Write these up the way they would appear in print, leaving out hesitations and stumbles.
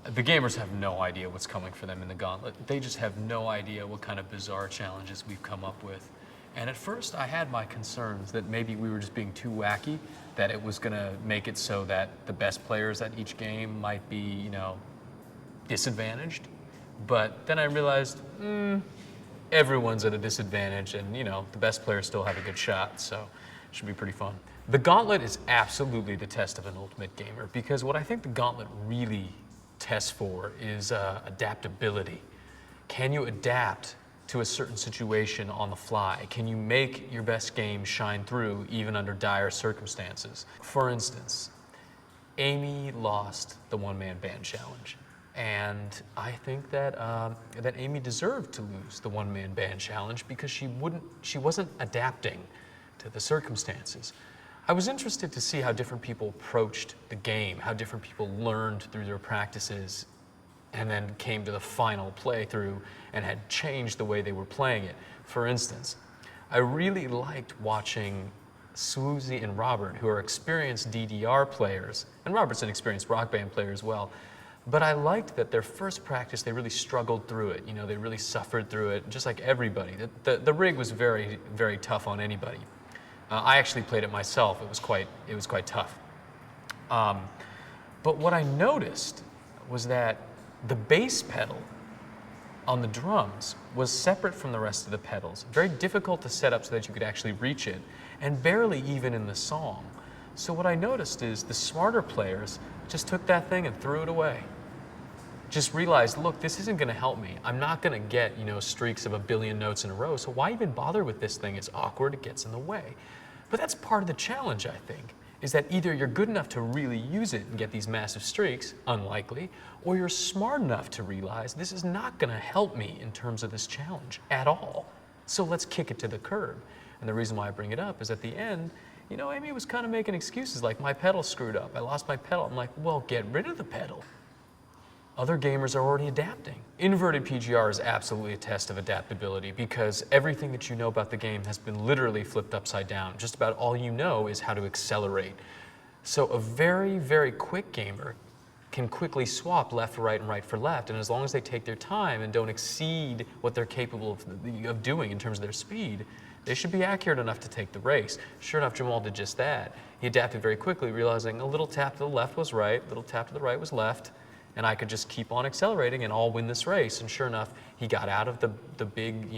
The gamers have no idea what's coming for them in the Gauntlet. They just have no idea what kind of bizarre challenges we've come up with. And at first I had my concerns that maybe we were just being too wacky, that it was gonna make it so that the best players at each game might be, disadvantaged. But then I realized, everyone's at a disadvantage and, the best players still have a good shot, so it should be pretty fun. The Gauntlet is absolutely the test of an ultimate gamer, because what I think the Gauntlet really tests for is adaptability. Can you adapt to a certain situation on the fly? Can you make your best game shine through even under dire circumstances? For instance, Amy lost the one-man band challenge. And I think that that Amy deserved to lose the one-man band challenge because she wasn't adapting to the circumstances. I was interested to see how different people approached the game, how different people learned through their practices and then came to the final playthrough and had changed the way they were playing it. For instance, I really liked watching Swoozy and Robert, who are experienced DDR players, and Robert's an experienced Rock Band player as well. But I liked that their first practice, they really struggled through it. They really suffered through it, just like everybody. The rig was very, very tough on anybody. I actually played it myself. It was quite tough. But what I noticed was that the bass pedal on the drums was separate from the rest of the pedals. Very difficult to set up so that you could actually reach it, and barely even in the song. So what I noticed is the smarter players just took that thing and threw it away. Just realized, look, this isn't gonna help me. I'm not gonna get, streaks of 1 billion notes in a row, so why even bother with this thing? It's awkward, it gets in the way. But that's part of the challenge, I think, is that either you're good enough to really use it and get these massive streaks, unlikely, or you're smart enough to realize this is not gonna help me in terms of this challenge at all. So let's kick it to the curb. And the reason why I bring it up is at the end, Amy was kind of making excuses like, my pedal screwed up, I lost my pedal. I'm like, well, get rid of the pedal. Other gamers are already adapting. Inverted PGR is absolutely a test of adaptability because everything that you know about the game has been literally flipped upside down. Just about all you know is how to accelerate. So a very, very quick gamer can quickly swap left for right and right for left, and as long as they take their time and don't exceed what they're capable of doing in terms of their speed, they should be accurate enough to take the race. Sure enough, Jamal did just that. He adapted very quickly, realizing a little tap to the left was right, a little tap to the right was left, and I could just keep on accelerating and I'll win this race. And sure enough, he got out of the big,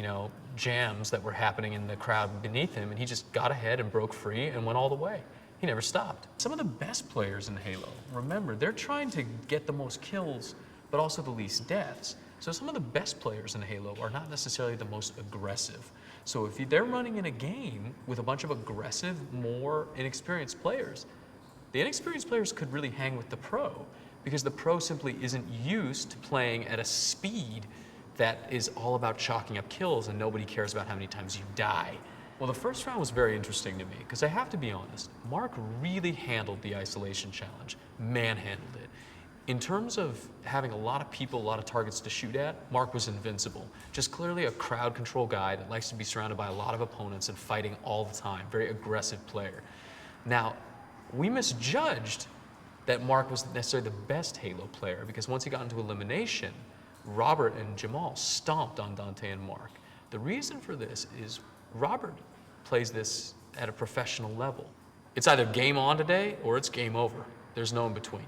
jams that were happening in the crowd beneath him, and he just got ahead and broke free and went all the way. He never stopped. Some of the best players in Halo, remember, they're trying to get the most kills, but also the least deaths. So some of the best players in Halo are not necessarily the most aggressive. So if they're running in a game with a bunch of aggressive, more inexperienced players, the inexperienced players could really hang with the pro, because the pro simply isn't used to playing at a speed that is all about chalking up kills and nobody cares about how many times you die. Well, the first round was very interesting to me because I have to be honest, Mark really handled the isolation challenge, manhandled it. In terms of having a lot of people, a lot of targets to shoot at, Mark was invincible. Just clearly a crowd control guy that likes to be surrounded by a lot of opponents and fighting all the time, very aggressive player. Now, we misjudged that Mark wasn't necessarily the best Halo player because once he got into elimination, Robert and Jamal stomped on Dante and Mark. The reason for this is Robert plays this at a professional level. It's either game on today or it's game over. There's no in between.